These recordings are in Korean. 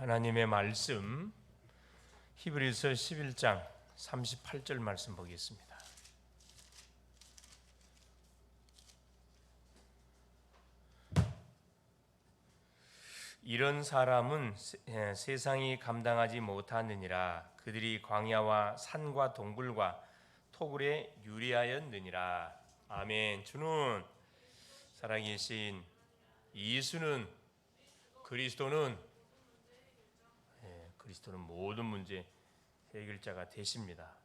하나님의 말씀 히브리서 11장 38절 말씀 보겠습니다. 이런 사람은 세상이 감당하지 못하느니라. 그들이 광야와 산과 동굴과 토굴에 유리하였느니라. 아멘. 주는 살아계신 예수는 그리스도는 모든 문제 해결자가 되십니다.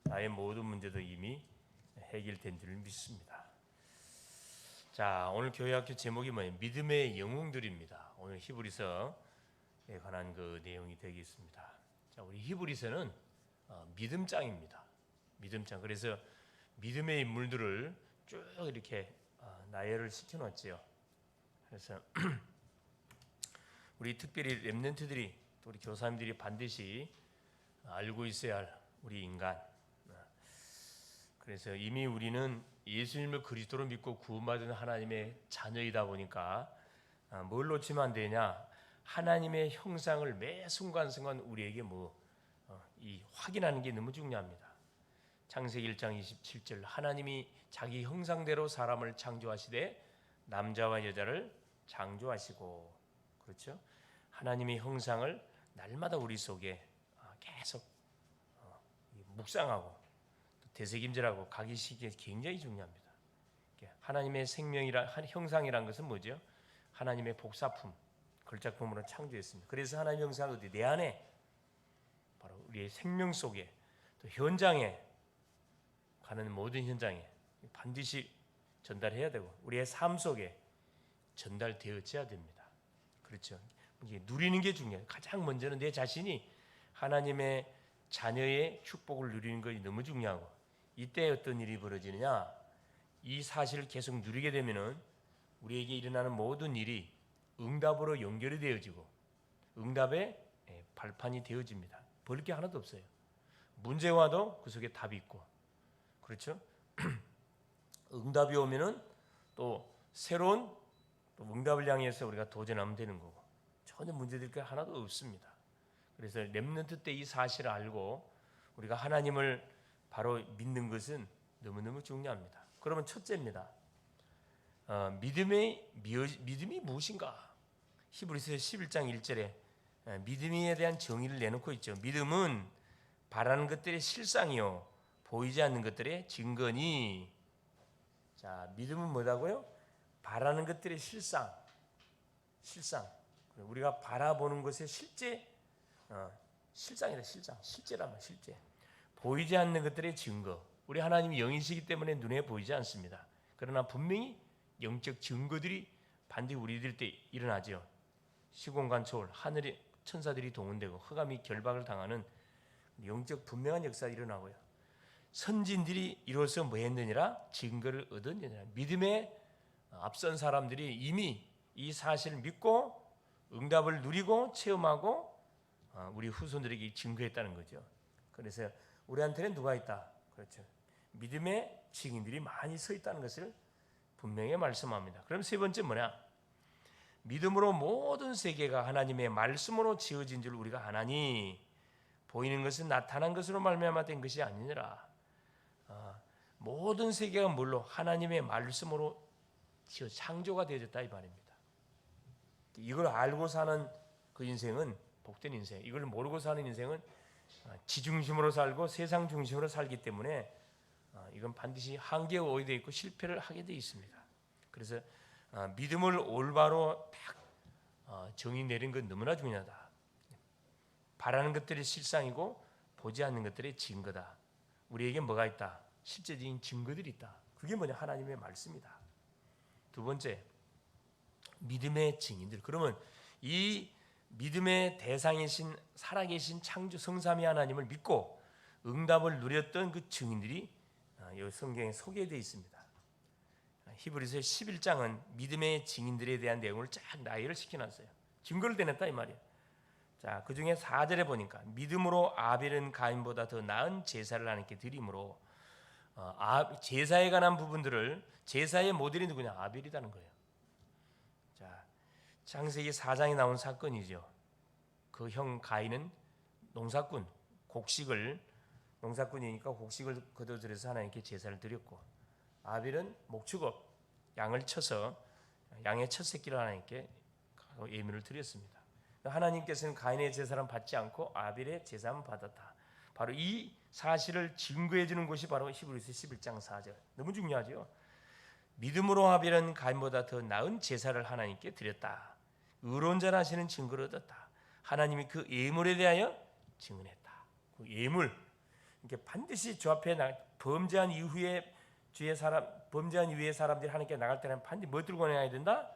나의 모든 문제도 이미 해결된 줄 믿습니다. 자, 오늘 교회학교 제목이 뭐예요? 믿음의 영웅들입니다. 오늘 히브리서에 관한 그 내용이 되겠습니다. 자, 우리 히브리서는 믿음장입니다. 믿음장. 그래서 믿음의 인물들을 쭉 이렇게 나열을 시켜놨지요. 그래서 우리 특별히 렘넌트들이 또 우리 교사님들이 반드시 알고 있어야 할 우리 인간. 그래서 이미 우리는 예수님을 그리스도로 믿고 구원받은 하나님의 자녀이다 보니까 뭘 놓치면 안 되냐? 하나님의 형상을 매 순간순간 우리에게 이 확인하는 게 너무 중요합니다. 창세기 1장 27절 하나님이 자기 형상대로 사람을 창조하시되 남자와 여자를 창조하시고, 그렇죠? 하나님의 형상을 날마다 우리 속에 계속 묵상하고 되새김질하고 가기 시기에 굉장히 중요합니다. 하나님의 형상이란 것은 뭐죠? 하나님의 복사품, 걸작품으로 창조했습니다. 그래서 하나님의 형상은 어디? 내 안에, 바로 우리의 생명 속에, 또 현장에 가는 모든 현장에 반드시 전달해야 되고 우리의 삶 속에 전달되어져야 됩니다. 그렇죠? 누리는 게 중요해요. 가장 먼저는 내 자신이 하나님의 자녀의 축복을 누리는 것이 너무 중요하고, 이때 어떤 일이 벌어지느냐? 이 사실을 계속 누리게 되면은 우리에게 일어나는 모든 일이 응답으로 연결이 되어지고 응답의 발판이 되어집니다. 버릴 게 하나도 없어요. 문제 와도 그 속에 답이 있고, 그렇죠? 응답이 오면은 또 새로운 응답을 향해서 우리가 도전하면 되는 거고, 전혀 문제될 게 하나도 없습니다. 그래서 렘넌트 때 이 사실을 알고 우리가 하나님을 바로 믿는 것은 너무너무 중요합니다. 그러면 첫째입니다. 믿음이 무엇인가? 히브리서 11장 1절에 믿음에 대한 정의를 내놓고 있죠. 믿음은 바라는 것들의 실상이요 보이지 않는 것들의 증거니. 자, 믿음은 뭐라고요? 바라는 것들의 실상. 우리가 바라보는 것의 실상이다. 실제란 말, 실제. 보이지 않는 것들의 증거. 우리 하나님이 영이시기 때문에 눈에 보이지 않습니다. 그러나 분명히 영적 증거들이 반드시 우리들 때 일어나죠. 시공간 초월, 하늘의 천사들이 동원되고 흑암이 결박을 당하는 영적 분명한 역사가 일어나고요. 선진들이 이로써 뭐 했느니라? 증거를 얻었느니라. 믿음에 앞선 사람들이 이미 이 사실을 믿고 응답을 누리고 체험하고 우리 후손들에게 증거했다는 거죠. 그래서 우리한테는 누가 있다? 그렇죠. 믿음의 증인들이 많이 서 있다는 것을 분명히 말씀합니다. 그럼 세 번째 뭐냐? 믿음으로 모든 세계가 하나님의 말씀으로 지어진 줄 우리가 아나니, 보이는 것은 나타난 것으로 말미암아 된 것이 아니니라. 모든 세계가 뭘로? 하나님의 말씀으로 창조가 되어졌다 이 말입니다. 이걸 알고 사는 그 인생은 복된 인생, 이걸 모르고 사는 인생은 지 중심으로 살고 세상 중심으로 살기 때문에 이건 반드시 한계가 오게 되어 있고 실패를 하게 되어 있습니다. 그래서 믿음을 올바로 딱 정의 내린 건 너무나 중요하다. 바라는 것들이 실상이고 보지 않는 것들의 증거다. 우리에게 뭐가 있다? 실제적인 증거들이 있다. 그게 뭐냐? 하나님의 말씀이다. 두 번째, 믿음의 증인들. 그러면 이 믿음의 대상이신 살아계신 창조 성삼위 하나님을 믿고 응답을 누렸던 그 증인들이 여기 성경에 소개되어 있습니다. 히브리서 11장은 믿음의 증인들에 대한 내용을 쫙 나열을 시켜놨어요. 증거를 대냈다 이 말이에요. 자, 그 중에 4절에 보니까 믿음으로 아벨은 가인보다 더 나은 제사를 하나님께 드림으로, 제사에 관한 부분들을, 제사의 모델이 누구냐? 아벨이라는 거예요. 자, 창세기 4장에 나온 사건이죠. 그 형 가인은 농사꾼이니까 곡식을 거둬들여서 하나님께 제사를 드렸고, 아벨은 목축업 양을 쳐서 양의 첫 새끼를 하나님께 예물을 드렸습니다. 하나님께서는 가인의 제사는 받지 않고 아벨의 제사만 받았다. 바로 이 사실을 증거해 주는 것이 바로 히브리서 11장 4절. 너무 중요하죠. 믿음으로 아벨은 가인보다 더 나은 제사를 하나님께 드렸다. 의로운 자라 하시는 증거를 얻었다. 하나님이 그 예물에 대하여 증언했다. 그 예물, 이게 반드시 주 앞에 범죄한 이후에 범죄한 이후에 사람들이 하나님께 나갈 때는 반드시 뭐 들고 나가야 된다?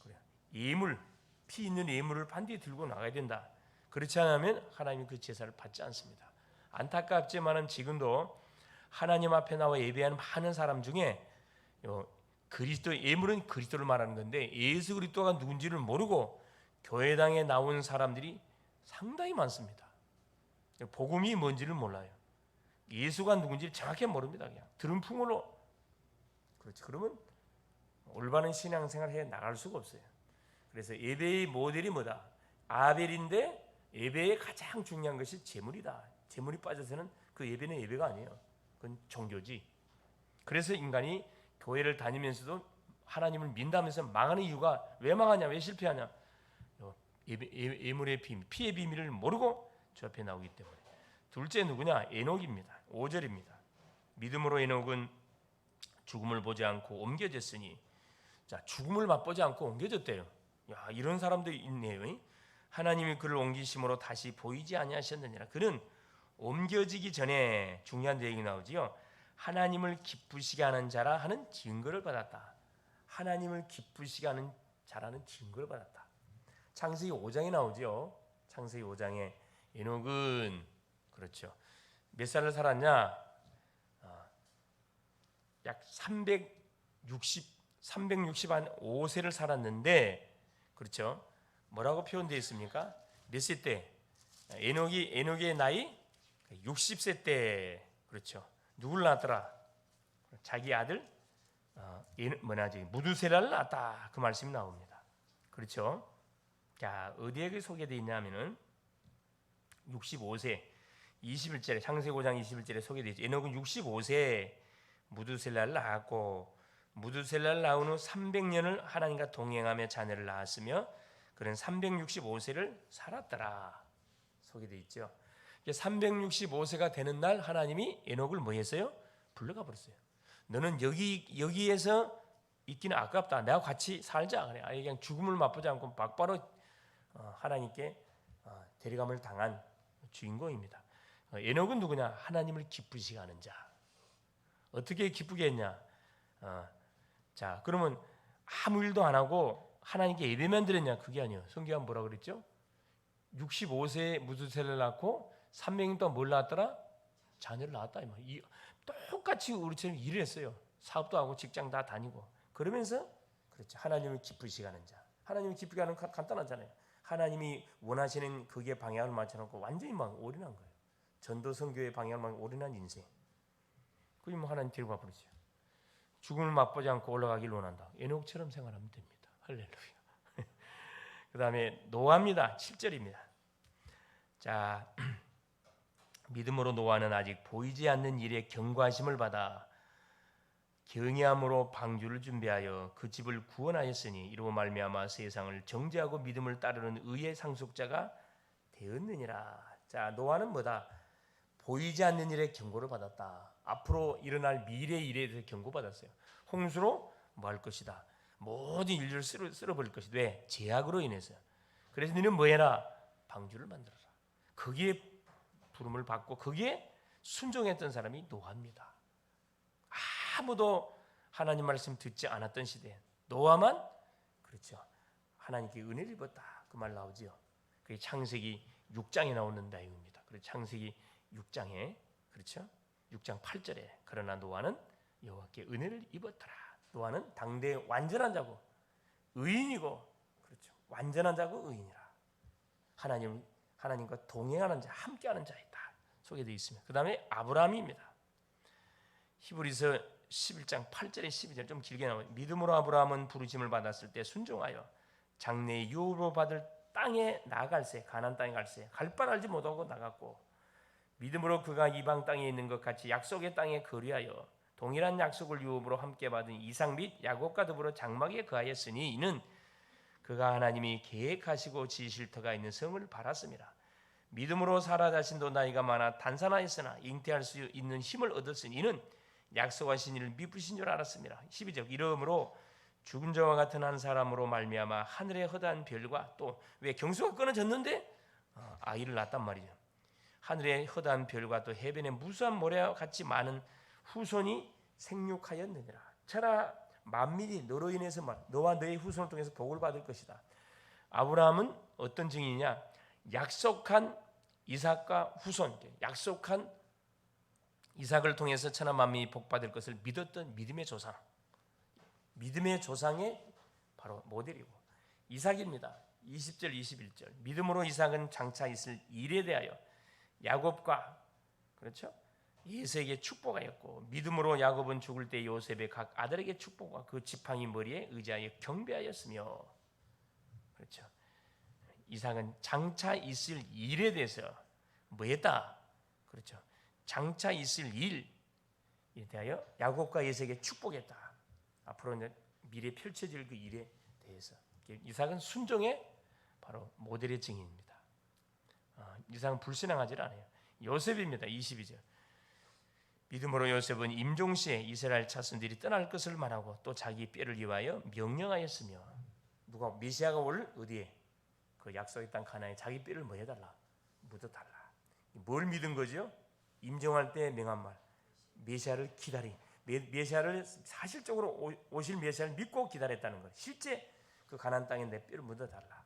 그래, 예물, 피 있는 예물을 반드시 들고 나가야 된다. 그렇지 않으면 하나님이 그 제사를 받지 않습니다. 안타깝지만은 지금도 하나님 앞에 나와 예배하는 많은 사람 중에 그리스도, 예물은 그리스도를 말하는 건데 예수 그리스도가 누군지를 모르고 교회당에 나온 사람들이 상당히 많습니다. 복음이 뭔지를 몰라요. 예수가 누군지를 정확히 모릅니다. 그냥 들은 풍으로. 그렇지. 그러면 올바른 신앙생활을 해 나갈 수가 없어요. 그래서 예배의 모델이 뭐다? 아벨인데 예배의 가장 중요한 것이 제물이다. 제물이 빠져서는 그 예배는 예배가 아니에요. 그건 종교지. 그래서 인간이 교회를 다니면서도 하나님을 민다면서 망하는 이유가 왜 망하냐, 왜 실패하냐? 예물의 비밀, 피의 비밀을 모르고 주 앞에 나오기 때문에. 둘째 누구냐? 에녹입니다. 5절입니다. 믿음으로 에녹은 죽음을 보지 않고 옮겨졌으니, 자, 죽음을 맛보지 않고 옮겨졌대요. 야, 이런 사람도 있네요. 하나님이 그를 옮기심으로 다시 보이지 아니하셨느니라. 그는 옮겨지기 전에 중요한 내용이 나오지요. 하나님을 기쁘시게 하는 자라 하는 증거를 받았다. 하나님을 기쁘시게 하는 자라는 증거를 받았다. 창세기 5장에 나오죠. 창세기 5장에 에녹은 그렇죠. 몇 살을 살았냐? 약 365세를 살았는데, 그렇죠. 뭐라고 표현되어 있습니까? 몇 세 때? 에녹의 나이 60세 때, 그렇죠. 누굴 낳았더라? 자기 아들 무두셀라를 낳았다. 그 말씀이 나옵니다. 그렇죠. 자, 어디에 소개되어 있냐면은 65세 21절에, 창세기 5장 21절에 소개되어 있죠. 에녹은 65세에 무두셀라를 낳았고, 무두셀라를 낳은 후 300년을 하나님과 동행하며 자녀를 낳았으며 그는 365세를 살았더라. 소개되어 있죠. 365세가 되는 날 하나님이 에녹을 뭐 했어요? 불러가 버렸어요. 너는 여기에서 있기는 아깝다. 내가 같이 살자. 그래. 그냥 죽음을 맛보지 않고 막바로 하나님께 데려감을 당한 주인공입니다. 에녹은 누구냐? 하나님을 기쁘시게 하는 자. 어떻게 기쁘게 했냐? 자, 그러면 아무 일도 안 하고 하나님께 예배만 드렸냐? 그게 아니에요. 성경은 뭐라 그랬죠? 65세에 무두셀을 낳고 300년 동안 뭘 낳았더라? 자녀를 낳았다. 똑같이 우리처럼 일을 했어요. 사업도 하고 직장 다 다니고. 그러면서 그렇죠. 하나님을 기쁘시게 하는 자. 하나님을 기쁘게 하는 건 간단하잖아요. 하나님이 원하시는 그게 방향을 맞춰놓고 완전히 막 올인한 거예요. 전도 선교의 방향을 막 올인한 인생. 그게 뭐 하나님 데리고 가버리죠. 죽음을 맛보지 않고 올라가길 원한다. 에녹처럼 생활하면 됩니다. 할렐루야. 그 다음에 노아입니다. 7절입니다. 자, 믿음으로 노아는 아직 보이지 않는 일에 경고하심을 받아 경외함으로 방주를 준비하여 그 집을 구원하였으니 이로 말미암아 세상을 정죄하고 믿음을 따르는 의의 상속자가 되었느니라. 자, 노아는 뭐다? 보이지 않는 일에 경고를 받았다. 앞으로 일어날 미래 일에 대해서 경고받았어요. 홍수로 뭐 할 것이다. 모든 인류를 쓸어버릴 것이다. 왜? 제약으로 인해서. 그래서 너는 뭐 해라? 방주를 만들어라. 거기에 부름을 받고 거기에 순종했던 사람이 노아입니다. 아무도 하나님 말씀 듣지 않았던 시대에 노아만 그렇죠. 하나님께 은혜를 입었다. 그 말 나오지요. 그게 창세기 6장에 나오는 내용입니다. 그래서 창세기 6장에 그렇죠. 6장 8절에 그러나 노아는 여호와께 은혜를 입었더라. 노아는 당대의 완전한 자고 의인이고 그렇죠. 완전한 자고 의인이라. 하나님과 동행하는 자, 함께하는 자이다. 소개되어 있습니다. 그 다음에 아브라함입니다. 히브리서 11장 8절에 12절 좀 길게 나와요. 믿음으로 아브라함은 부르심을 받았을 때 순종하여 장래의 유업으로 받을 땅에 나갈새, 가나안 땅에 갈새, 갈 바를 알지 못하고 나갔고, 믿음으로 그가 이방 땅에 있는 것 같이 약속의 땅에 거류하여 동일한 약속을 유업으로 함께 받은 이삭 및 야곱과 더불어 장막에 거하였으니 이는 그가 하나님이 계획하시고 지으실 터가 있는 성을 바랐습니다. 믿음으로 사라 자신도 나이가 많아 단산하였으나 잉태할 수 있는 힘을 얻었으니 이는 약속하신 이를 미쁘신 줄 알았습니다. 12절 이러므로 죽은 자와 같은 한 사람으로 말미암아 하늘의 허다한 별과 또 왜 경수가 끊어졌는데 아이를 낳았단 말이죠. 하늘의 허다한 별과 또 해변의 무수한 모래와 같이 많은 후손이 생육하였느니라. 천하 만민이 너로 인해서 너와 너의 후손을 통해서 복을 받을 것이다. 아브라함은 어떤 증인이냐? 약속한 이삭과 후손, 약속한 이삭을 통해서 천하 만민이 복받을 것을 믿었던 믿음의 조상, 믿음의 조상의 바로 모델이고 이삭입니다. 20절 21절 믿음으로 이삭은 장차 있을 일에 대하여 야곱과 그렇죠? 예수에게 축복하였고 믿음으로 야곱은 죽을 때 요셉의 각 아들에게 축복과 그 지팡이 머리에 의지하여 경배하였으며 그렇죠? 이삭은 장차 있을 일에 대해서 뭐했다? 그렇죠? 장차 있을 일에 대하여 야곱과 예수에게 축복했다. 앞으로 미래 펼쳐질 그 일에 대해서 이삭은 순종의 바로 모델의 증인입니다. 이삭은 불신앙하지 않아요. 요셉입니다. 22절 믿음으로 요셉은 임종시에 이스라엘 자손들이 떠날 것을 말하고 또 자기 뼈를 위하여 명령하였으며 누가 메시아가 올 어디에 그 약속의 땅 가나안에 자기 뼈를 뭐 해달라? 묻어달라. 뭘 믿은 거죠? 임종할 때 명한 말 메시아를 기다리 메시아를 사실적으로 오실 메시아를 믿고 기다렸다는 거예요. 실제 그 가나안 땅에 내 뼈를 묻어달라.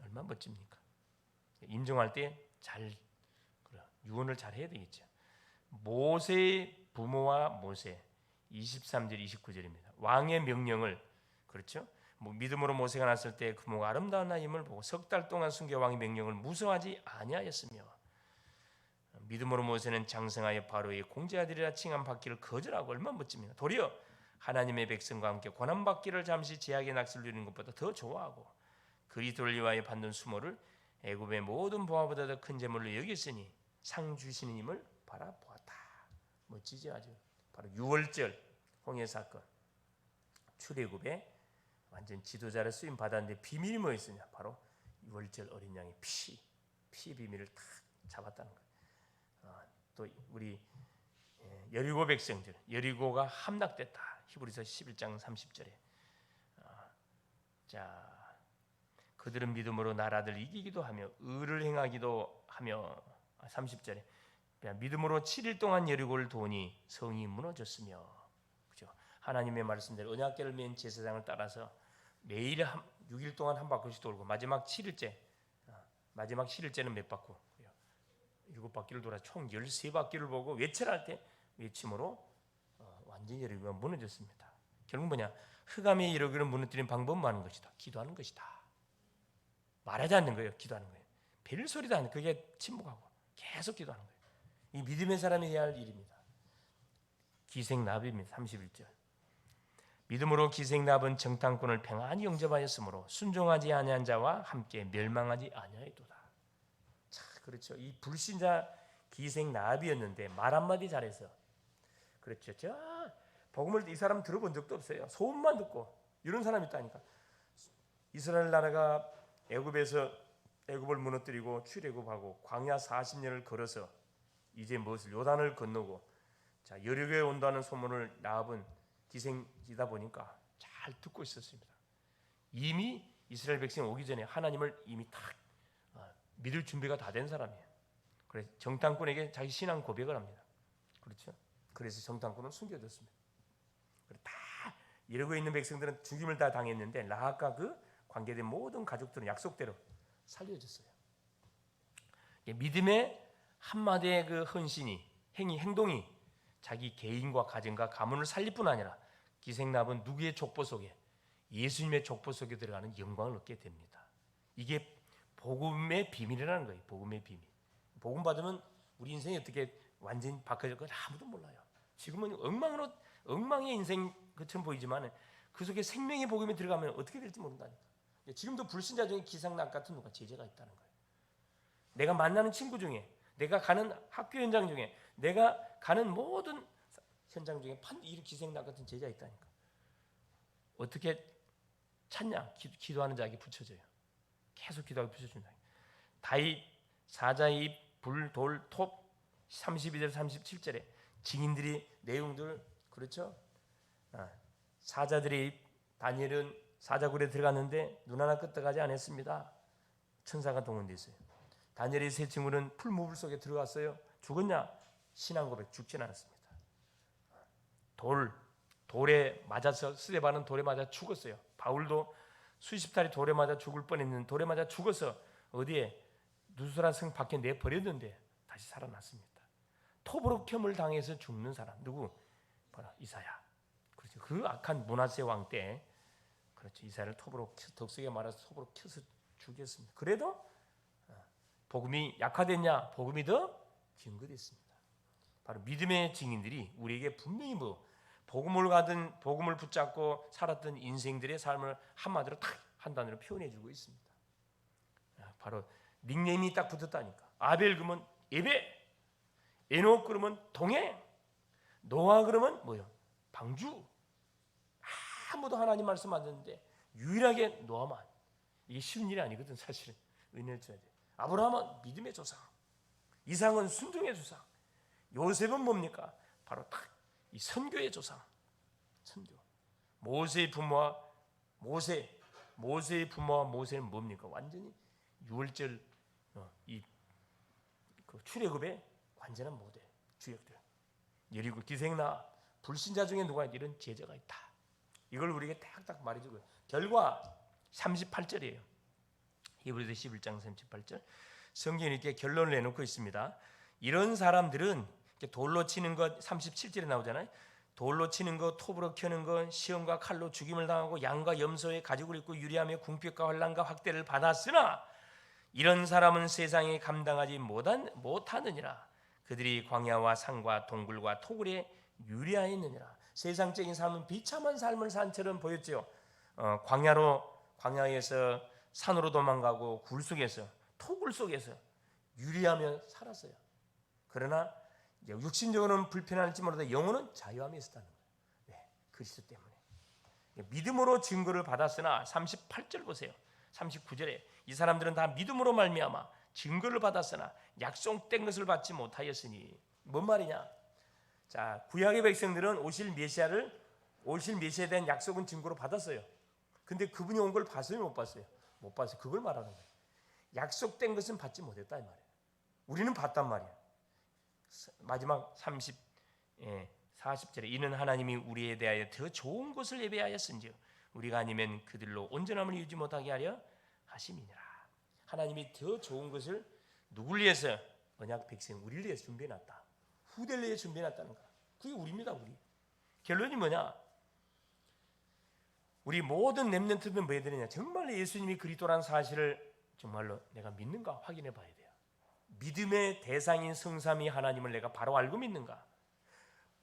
얼마나 멋집니까? 임종할 때 잘 유언을 잘 해야 되겠죠. 모세의 부모와 모세 23절 29절입니다. 왕의 명령을 그렇죠? 믿음으로 모세가 났을 때 부모가 아름다운 나임을 보고 석 달 동안 순교 왕의 명령을 무서워하지 아니하였으며 믿음으로 모세는 장성하여 바로의 공제아들이라 칭함 받기를 거절하고 얼마나 멋집니까? 도리어 하나님의 백성과 함께 고난 받기를 잠시 제약의 낚시를 누리는 것보다 더 좋아하고 그리스도를 위하여 받는 수모를 애굽의 모든 보화보다 더 큰 재물로 여겼으니 상 주시는 힘을 바라보았다. 멋지죠 아주. 바로 6월절 홍해 사건 출애굽의 완전 지도자를 쓰임 받았는데 비밀이 뭐였느냐? 바로 6월절 어린 양의 피 비밀을 탁 잡았다는 거예요. 또 우리 여리고 백성들 여리고가 함락됐다. 히브리서 11장 30절에 자 그들은 믿음으로 나라들 이기기도 하며 의를 행하기도 하며 30절에 믿음으로 7일 동안 여리고를 도니 성이 무너졌으며 그죠? 하나님의 말씀대로 언약궤를 맨 제사장을 따라서 매일 6일 동안 한 바퀴씩 돌고 마지막 7일째 마지막 7일째는 몇 바퀴? 7바퀴를 돌아 총 13바퀴를 보고 외철할 때 외침으로 완전히 여리고가 무너졌습니다. 결국 뭐냐? 흑암의 여리고를 무너뜨리는 방법은 많은 것이다. 기도하는 것이다. 말하지 않는 거예요. 기도하는 거예요. 별 소리도 안 해. 그게 침묵하고 계속 기도하는 거예요. 이 믿음의 사람이 해야 할 일입니다. 기생나비입니다. 31절 믿음으로 기생나비는 정탐꾼을 평안히 영접하였으므로 순종하지 아니한 자와 함께 멸망하지 아니하였도다. 자, 그렇죠. 이 불신자 기생나비였는데 말 한마디 잘해서 그렇죠. 저 복음을 이 사람 들어본 적도 없어요. 소문만 듣고 이런 사람이 있다니까. 이스라엘 나라가 애굽을 무너뜨리고 출애굽하고 광야 40년을 걸어서 이제 무엇을 요단을 건너고 자 여리고에 온다는 소문을 나압은 기생이다 보니까 잘 듣고 있었습니다. 이미 이스라엘 백성이 오기 전에 하나님을 이미 딱 믿을 준비가 다 된 사람이에요. 그래서 정탐꾼에게 자기 신앙 고백을 합니다. 그렇죠? 그래서 정탐꾼은 숨겨졌습니다. 다 이러고 있는 백성들은 죽임을 다 당했는데 라합과 그 관계된 모든 가족들은 약속대로 살려졌어요. 믿음의 한마디의 그 헌신이 행동이 자기 개인과 가정과 가문을 살릴 뿐 아니라 기생나비는 누구의 족보 속에 예수님의 족보 속에 들어가는 영광을 얻게 됩니다. 이게 복음의 비밀이라는 거예요. 복음의 비밀. 복음 받으면 우리 인생이 어떻게 완전히 바뀌어질 건 아무도 몰라요. 지금은 엉망의 인생 것처럼 보이지만 그 속에 생명의 복음이 들어가면 어떻게 될지 모른다니까. 지금도 불신자 중에 기생남 같은 누가 제자가 있다는 거예요. 내가 만나는 친구 중에, 내가 가는 학교 현장 중에, 내가 가는 모든 현장 중에 이 기생남 같은 제자 있다니까. 어떻게 찾냐? 기도하는 자에게 붙여져요. 계속 기도하게 붙여준다. 다윗 사자의 입, 불, 돌, 톱 32절 37절에 증인들이 내용들 그렇죠? 사자들의 입, 다니엘은 사자굴에 들어갔는데 눈 하나 끄떡하지 않았습니다. 천사가 동원됐어요. 다니엘의 세 친구는 풀무불 속에 들어갔어요. 죽었냐? 신앙 고백 죽진 않았습니다. 돌에 맞아서 스데반은 돌에 맞아 죽었어요. 바울도 수십 달이 돌에 맞아 죽을 뻔했는데 돌에 맞아 죽어서 어디에 누수라 성 밖에 내버렸는데 다시 살아났습니다. 톱으로 켬을 당해서 죽는 사람 누구? 바로 이사야. 그렇죠. 그 악한 므낫세 왕 때 그렇죠. 이사야를 톱으로 덕석에 말아서 톱으로 켜서 죽였습니다. 그래도 복음이 약화됐냐? 복음이 더 증거됐습니다. 바로 믿음의 증인들이 우리에게 분명히 복음을 가든 복음을 붙잡고 살았던 인생들의 삶을 한마디로 탁 한 단어로 표현해주고 있습니다. 바로 닉네임이 딱 붙었다니까. 아벨 그러면 예배, 에녹 그러면 동행, 노아 그러면 뭐요? 방주. 아무도 하나님 말씀 안 듣는데 유일하게 노아만. 이게 쉬운 일이 아니거든 사실은. 은혜를 줘야 돼. 아브라함은 믿음의 조상, 이삭은 순종의 조상, 요셉은 뭡니까? 바로 딱 이 선교의 조상, 선교. 모세의 부모와 모세는 뭡니까? 완전히 유월절 그 출애굽의 완전한 모델, 주역들. 여리고 기생나 불신자 중에 누가 이런 제자가 있다. 이걸 우리에게 딱딱 말해주고요. 결과 38절이에요. 히브리서 11장 38절. 성경이 이렇게 결론을 내놓고 있습니다. 이런 사람들은 돌로 치는 것 37절에 나오잖아요. 돌로 치는 것, 톱으로 켜는 것, 시험과 칼로 죽임을 당하고 양과 염소의 가죽을 입고 유리하며 궁핍과 환난과 학대를 받았으나 이런 사람은 세상에 감당하지 못하느니라. 그들이 광야와 산과 동굴과 토굴에 유리하였느니라. 세상적인 삶은 비참한 삶을 산처럼 보였죠. 광야에서 산으로 도망가고 굴 속에서 토굴 속에서 유리하며 살았어요. 그러나 육신적으로는 불편할지 몰라도 영혼은 자유함이 있었다는 거예요. 네, 그리스도 때문에. 믿음으로 증거를 받았으나 38절 보세요. 39절에 이 사람들은 다 믿음으로 말미암아 증거를 받았으나 약속된 것을 받지 못하였으니 뭔 말이냐? 자, 구약의 백성들은 오실 메시아에 대한 약속은 증거로 받았어요. 근데 그분이 온 걸 봤어요, 못 봤어요? 못 봤어요. 그걸 말하는 거예요. 약속된 것은 받지 못했다 이 말이에요. 우리는 봤단 말이에요. 마지막 40절에 이는 하나님이 우리에 대하여 더 좋은 것을 예배하였은즉 우리가 아니면 그들로 온전함을 이루지 못하게 하려 하심이니라. 하나님이 더 좋은 것을 누굴 위해서? 언약 백성 우리를 위해서 준비해놨다. 후대를 위해 준비해놨다는 거야. 그게 우리입니다. 우리. 결론이 뭐냐? 우리 모든 렘넌트는 뭐 해야 되느냐? 정말 예수님이 그리스도라는 사실을 정말로 내가 믿는가 확인해 봐야 돼요. 믿음의 대상인 성삼위 하나님을 내가 바로 알고 믿는가?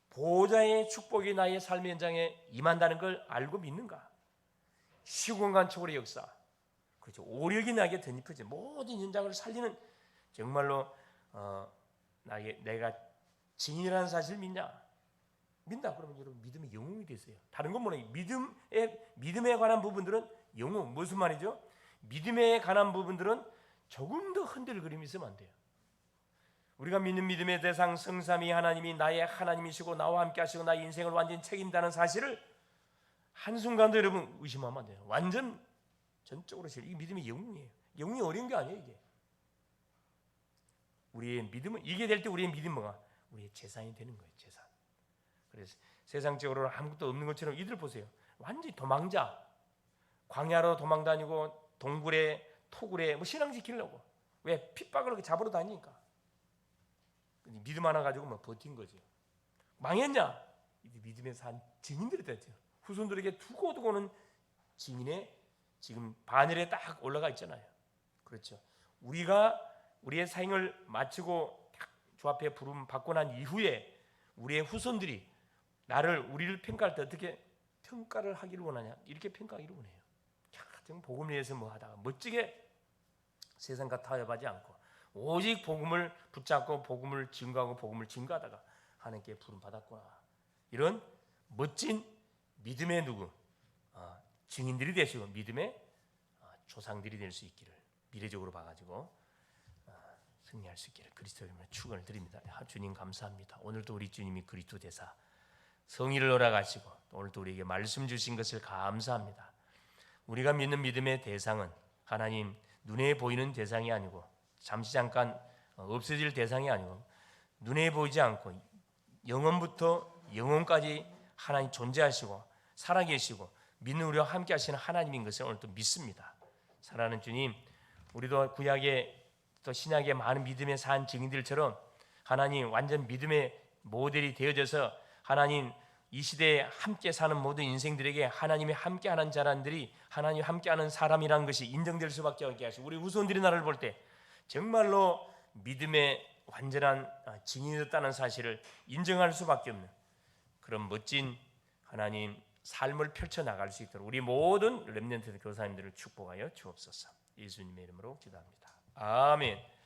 보호자의 축복이 나의 삶의 현장에 임한다는 걸 알고 믿는가? 시공간 초월의 역사, 그렇죠. 오력이 나게 덧입혀져 모든 현장을 살리는 정말로 내가 증인이라는 사실을 믿냐? 믿다 그러면 여러분 믿음의 영웅이 되세요. 다른 건 뭐냐? 믿음에 관한 부분들은 영웅. 무슨 말이죠? 믿음에 관한 부분들은 조금 더 흔들거림이 있으면 안 돼요. 우리가 믿는 믿음의 대상 성삼위 하나님이 나의 하나님이시고 나와 함께 하시고 나의 인생을 완전히 책임다는 사실을 한순간도 여러분 의심하면 안 돼요. 완전 전적으로 이게 믿음의 영웅이에요. 영웅이 어려운 게 아니에요. 이게 우리의 믿음은 이게 될 때 우리의 믿음은 뭐가? 우리의 재산이 되는 거예요. 재산. 그래서 세상적으로 아무것도 없는 것처럼 이들 보세요. 완전히 도망자. 광야로 도망다니고 동굴에 토굴에 뭐 신앙 지키려고. 왜? 핍박을 잡으러 다니니까. 믿음 하나 가지고 뭐 버틴 거죠. 망했냐? 믿음의 산 증인들이 됐죠. 후손들에게 두고는 증인의 지금 반열에 딱 올라가 있잖아요. 그렇죠. 우리가 우리의 사행을 마치고 딱 주 앞에 부름 받고 난 이후에 우리의 후손들이 우리를 평가할 때 어떻게 평가를 하기를 원하냐? 이렇게 평가하기를 원해요. 정말 복음을 위해서 뭐 하다가 멋지게 세상과 타협하지 않고 오직 복음을 붙잡고 복음을 증거하고 복음을 증거하다가 하나님께 부름 받았구나. 이런 멋진 믿음의 누구 증인들이 되시고 믿음의 조상들이 될 수 있기를 미래적으로 봐가지고 승리할 수 있기를 그리스도의 이름으로 축원을 드립니다. 주님 감사합니다. 오늘도 우리 주님이 그리스도 되사 성의를 허락하시고 오늘도 우리에게 말씀 주신 것을 감사합니다. 우리가 믿는 믿음의 대상은 하나님 눈에 보이는 대상이 아니고 잠시 잠깐 없어질 대상이 아니고 눈에 보이지 않고 영원부터 영원까지 하나님 존재하시고 살아계시고 믿는 우리와 함께 하시는 하나님인 것을 오늘 또 믿습니다. 사랑하는 주님, 우리도 구약의 또 신약의 많은 믿음의 산 증인들처럼 하나님 완전 믿음의 모델이 되어져서 하나님 이 시대에 함께 사는 모든 인생들에게 하나님이 함께하는 자란들이 하나님 함께하는 사람이라는 것이 인정될 수밖에 없게 하시고 우리 후손들이 나를 볼 때 정말로 믿음의 완전한 증인이었다는 사실을 인정할 수밖에 없는 그런 멋진 하나님 삶을 펼쳐나갈 수 있도록 우리 모든 렘넌트 교사님들을 축복하여 주옵소서. 예수님의 이름으로 기도합니다. 아멘.